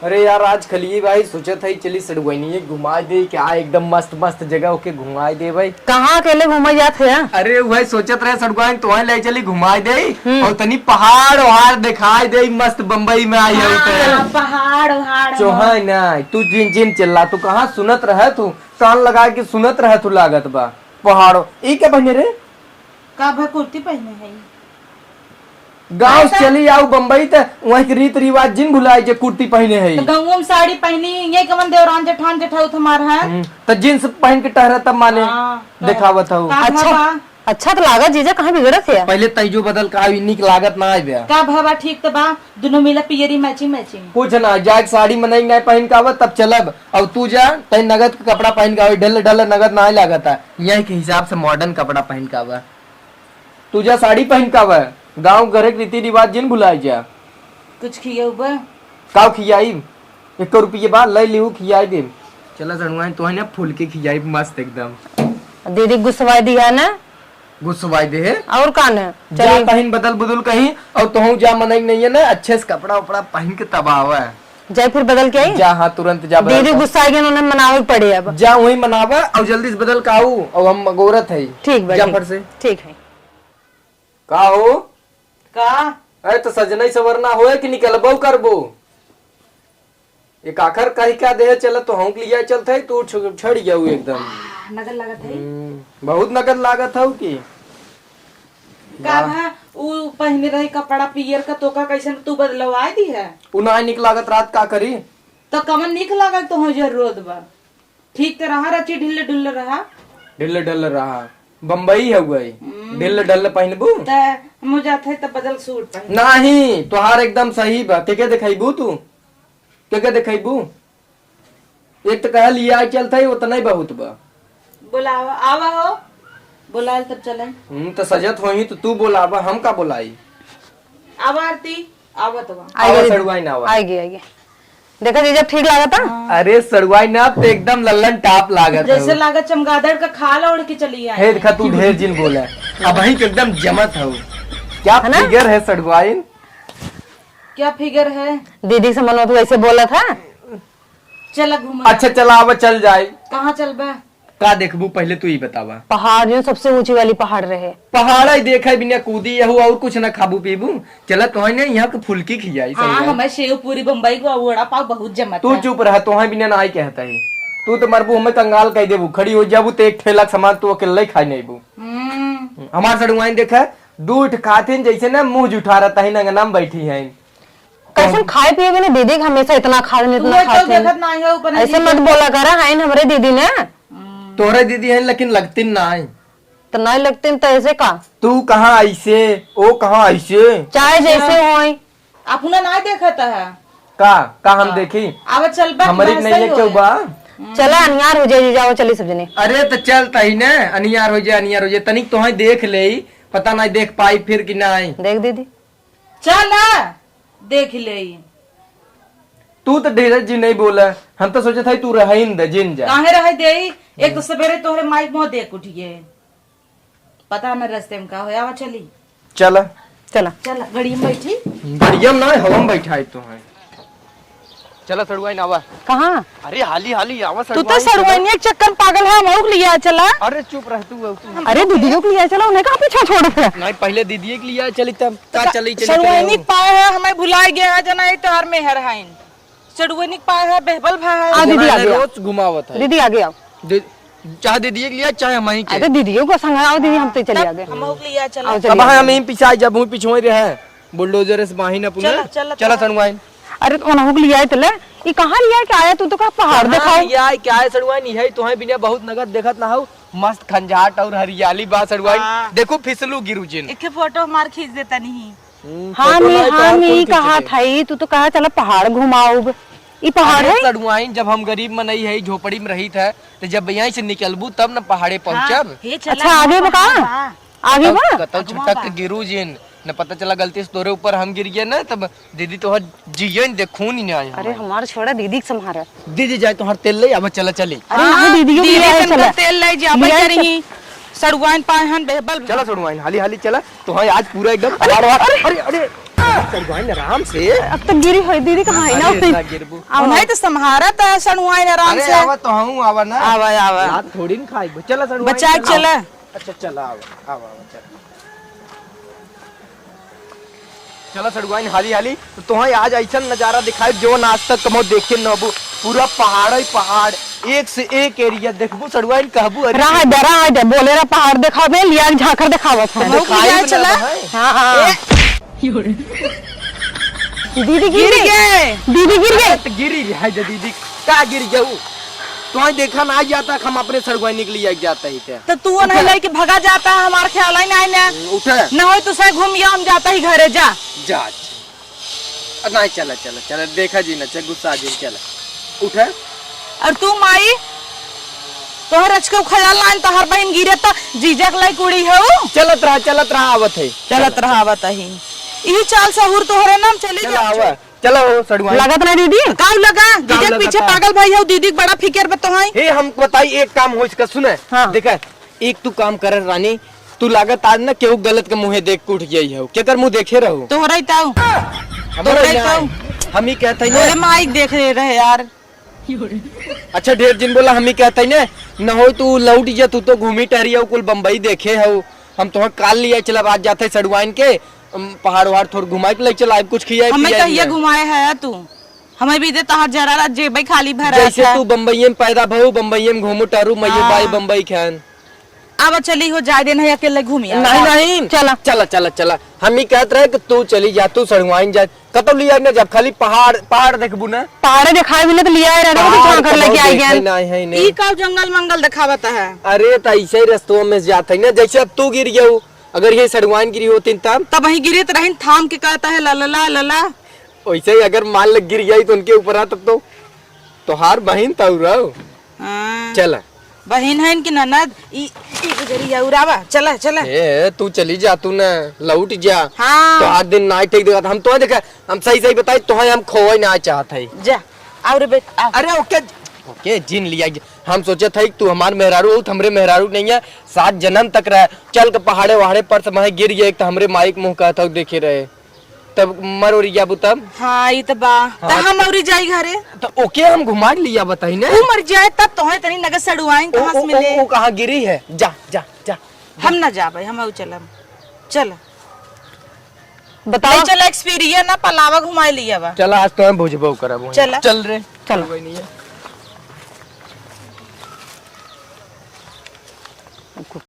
अरे यार आज खली भाई सोचा था चली सड़गोइनी घुमा दे क्या एकदम मस्त मस्त जगह ओके घुमा दे भाई। कहाँ अकेले घूमा जाते हैं? अरे भाई सोचत रहे सड़गोइन तो ले चली घुमा दे और तनी पहाड़ वहाड़ दिखाई दे मस्त बम्बई में आई है पहाड़ वहाड़ चोहा ना तू जिन जिन चिल्ला तू कहाँ सुनत रहे तू कान लगा के सुनत रहे तू लागत बा पहाड़ो ई क्या पहने रे का भाई कुर्ती पहने है गाँव चली आओ बम्बई त वही के रीत रिवाज जिन भुलाए जे कुर्ती पहने है तो गाँव में साड़ी पहनी ये कमन देवरान जेठान जेठाउत हमार है तो जींस पहन के टहरा तब माने दिखावत हूँ। अच्छा तो लागत जीजा कहाँ बिगड़त है? पहले तैजो बदल का निक लागत ना आए बे का भावा ठीक तो बा दोनों मिला पियरी मैचिंग मैचिंग कुछ ना जाए साड़ी मनई नहीं पहन का आवत तब चलब और तू जा तई नगद का कपड़ा पहन का ढल ढल नगद ना लागत है यही के हिसाब से मॉडर्न कपड़ा पहन का आवा तू जा साड़ी पहन का आवा गाँव घर के रीति रिवाज जिन भुलाए जा कुछ खिया बा का खियाई 1 रुपये बाद ले लियो खियाई दे चला सड़ुआई तो है ना फूल के खियाई मस्त एकदम दीदी गुस्सवाई दी है ना गुस्सवाई दे है और कान है जा कहीं बदल बदल कहीं और तो जा मनई नहीं है ना अच्छे से कपड़ा उपड़ा पहन के तब आवा जय फिर बदल के आई जा हाँ तुरंत जा दीदी गुस्सा आएगी उन्हें मनावे पड़े अब जा वही मनावा और जल्दी से बदल का आऊ और हम गोरत है ठीक जा फट से ठीक है का हो का अरे तो सजना ही सवरना होए कि निकलबो करबो एक आखिर कही क्या दे चल तो हम लिया चलते तू छड़ गया एकदम नगद लागत है बहुत नगद लागत है की का है उ पहने रही कपड़ा पियर का तो का कैसे तू बदलवाई दी है उन्हें निक लागत रात का करी तो कमन निक लागत तो हो जरूरत बा ठीक तो रहा रची ढिल्ले ढुल्ले रहा ढिल्ले ढल रहा बम्बई है गई ढिल्ले ढल पहनबू मुझे थे तो बदल सूट पहन नहीं तुहार एकदम सही बा के दिखाईबू तू के दिखाईबू एक तो कह लिया चलता है उतना ही बहुत बा बुलावा आवा हो बुलाए तब चले तो सजत हो ही तो तू बोलावा हम का बोलाई आवा आरती आवा तो आवा सड़ुआई ना आवा आएगी देखा जी जब ठीक लगा था अरे सड़ुआई ना तो एकदम लल्लन टाप लागत जैसे लागत चमगादड़ का खाला उड़ के चली आई है देखा तू ढेर जिन बोला अब वही एकदम जमत हो क्या फिगर है सड़ुआई क्या फिगर है दीदी से मनवा तो वैसे बोला था चल घूम अच्छा चला अब चल जाए कहाँ चल बा का देखबू पहले तू ही बतावा पहाड़ जो सबसे ऊंची वाली पहाड़ रहे पहाड़ ही देखा बिना कूदी यहू और कुछ ना खाबू पीबू चला तो है यहाँ के फुल्की खियाई हमें शेव पूरी बम्बई को वड़ा पाव बहुत जमत तू चुप रहा तो बिना ना आई कहता है तू तो मरबू हमें कंगाल कह देबू खड़ी हो जाबू तो एक ठेला सामान तू अकेले खाई नहीं बू हमारे सड़ुआई देखा दूध खाते जैसे ना मुंह जुठा रहता है नंगा नाम बैठी है कैसे खाए पिए भी ना दीदी हमेशा इतना खा इतना खाते ऐसे मत बोला करा है हमारे दीदी ने तोहरे दीदी है लेकिन लगती ना है तो नहीं लगती तो ऐसे का तू कहाँ ऐसे ओ कहाँ ऐसे चाहे जैसे हो अपना ना देखा है का हम देखी अब चल हमारी नहीं है क्यों बा चला अनियार हो जाए जाओ चली सब जने अरे तो चलता ही ना अनियार हो जाए तनिक तो देख ले पता नहीं देख पाई फिर कि ना देख दीदी चल देख ले तू तो ढेर जी नहीं बोला हम तो सोचे था तू रह जिन जा काहे रह दे एक तो सवेरे तोहरे माइक मुंह देख उठिए पता न रास्ते में का होया चली चला चला चला गड़ी में बैठी गड़िया में ना हवा में बैठा है तो है चला सड़ुआई ना आवा कहाँ अरे हाली हाली आवा तू तो सड़ुआई एक चक्कर पागल है हम लिया चला अरे चुप रह तू अरे दीदी को लिया चला उन्हें कहाँ पीछा छोड़ दिया नहीं पहले दीदी के लिया चली तब का चली सड़ुआई पाए है हमें भुलाए गया है जना तो हर में हर है सड़ुआई पाए है बेहबल भाई है दीदी आगे रोज घुमावत है दीदी आगे आओ चाहे दीदी के लिया चाहे हम ही के अरे दीदियों को संग आओ दीदी हम तो चले आगे हम लिया चला अब हम ही पीछे जब हूं पीछे ही रहे बुलडोजर से बाही ना पुने चला सड़ुआई अरे तो उन्हों को लिया तले ये कहां लिया क्या आया तू तो कहा पहाड़ दिखाओ यार क्या है सड़ुआई नहीं है तो है बिना बहुत नगद देखत ना हो मस्त खंजाट और हरियाली बा सड़ुआई देखो फिसलू गिरू जिन एक फोटो मार खींच देता नहीं हाँ मैं कहा था तू तो कहा चला पहाड़ घुमाओ ये पहाड़ है सड़ुआई जब हम गरीब में नहीं है झोपड़ी में रही था तो जब यहाँ से निकलबू तब न पहाड़े पहुँचब अच्छा आगे बता आगे बा कतौ छटक के गिरू जिन न पता चला गलती से तोरे ऊपर हम गिर गए ना तब दीदी तो जियन देखून ही नहीं आया अरे हमारा छोड़ा दीदी संभारा दीदी जाए तो हर तेल ले अब चला चली अरे नहीं दीदी को चला तेल ले जा भाई करी सड़ुआइन पाहन बेबल चला सड़ुआइन हाली हाली चला तो हां आज पूरा एकदम अरे अरे सड़वाइन आराम से। अब तो गिरी हुई दीदी कहाँ है अरे ना गिरबू। अब नहीं तो संहारा था सड़वाइन आराम अरे से आवा तो हूँ आवा ना। आवा आवा रात थोड़ी न खाई चला सड़वाइन बचा के चला। अच्छा चला आवा आवा चल चला सड़वाइन हाली हाली तो तुहं आज ऐसा नजारा दिखाई जो आज तक कमो देखे न हबू पूरा पहाड़ ही पहाड़ एक से एक एरिया देखबू सड़वाइन कहबू अरे रहा दे बोले रहा पहाड़ दिखावे लिया झाकर दिखावत है दिखाई भी चला ना है। हाँ हाँ दीदी गिर गए दीदी गिर गए तो गिरी है दीदी का गिर जाऊ तुम्हें देखा ना जाता हम अपने सड़वाइनी के लिए जाता ही थे तो तू नहीं लेके भगा जाता है हमारे ख्याल ही नहीं ना उठे न हो तो सही घूम हम जाता ही घरे जा जा नहीं चला चला चला देखा जी ना चल गुस्सा जी चला उठे और तू माई तोहर अचके ख्याल ना तोहर बहन गिरे तो जीजक लाई कुड़ी है चलत रहा आवत है चलत रहा बताही यही चाल सहूर तोहरे नाम चली चला आवा चलो सड़वाइन लगत नहीं दीदी काऊ लगा जीजक पीछे पागल भाई है दीदी बड़ा फिकर में तो है हे हम बताई एक काम हो इसका सुने हाँ। देखा एक तू काम कर रानी तू लागत आज ना केहू गलत के मुंह देख के उठ गई है केकर मुंह देखे रहो तोहरा ही ताऊ हमारा यहाँ हम ही कहते हैं अरे माई देख रहे यार अच्छा ढेर दिन बोला हम ही कहते हैं न हो तू लौट जा तू तो घूमी टहरी हो कुल बम्बई देखे हो हम तो काल लिया चला आज जाते सड़वाइन के पहाड़ वहाड़ थोड़ा घुमाए के ले चला कुछ खिया हमें कहिए घुमाए है तू हमें भी दे तहार जरा जेबई खाली भरा जैसे तू बम्बई में पैदा भऊ बम्बई में घूमू टहरू मैये बाई बम्बई खान अब चली हो जाए दिन है अकेले घूमी नहीं चला चला चला चला हम ही कहते रहे कि तू चली जा तू सड़वाइन जा कतो लिया ना जब खाली पहाड़ पहाड़ देखबू ना पहाड़े दिखाए भी तो लिया है पहाड़ लेके आई गए नहीं है ई नहीं का जंगल मंगल दिखावता है अरे तो ऐसे ही रस्तों में जाते है ना जैसे अब तू गिर गया अगर ये सड़वाइन गिरी होती तब वही गिरे तो रहीन थाम के कहता है लला लला वैसे ही अगर मान लग गिर गई तो उनके ऊपर आ तब तो हार बहन था रहो चला बहन है इनकी ननद ई गुजरिया उरावा चला चला ए तू चली जा तू ना लौट जा हाँ तो आज दिन ना ठीक देखा हम तो देखा हम सही बताई तो हम खोए ना चाहते जा और बेटा अरे ओके ओके जिन लिया हम सोचे थे तू हमार मेहरारू हो हमरे मेहरारू नहीं है 7 जन्म तक रहे चल के पहाड़े वहाड़े पर से वहां गिर गए तो हमरे माइक मुंह कहता देखे रहे तब मर और जाबू तब हाँ ये तो बा तो हम औरी जाई घरे तो ओके हम घुमा लिया बताई ना तू मर जाए तब तो है तनी नगद सड़ुआई कहां से मिले वो कहां गिरी है जा जा जा हम ना जा भाई हम चलम चल बताओ चल एक्सपीरियंस ना पलावा घुमाई लिया बा चल आज तो हम भुजबो करब चल चल रे चल कोई नहीं है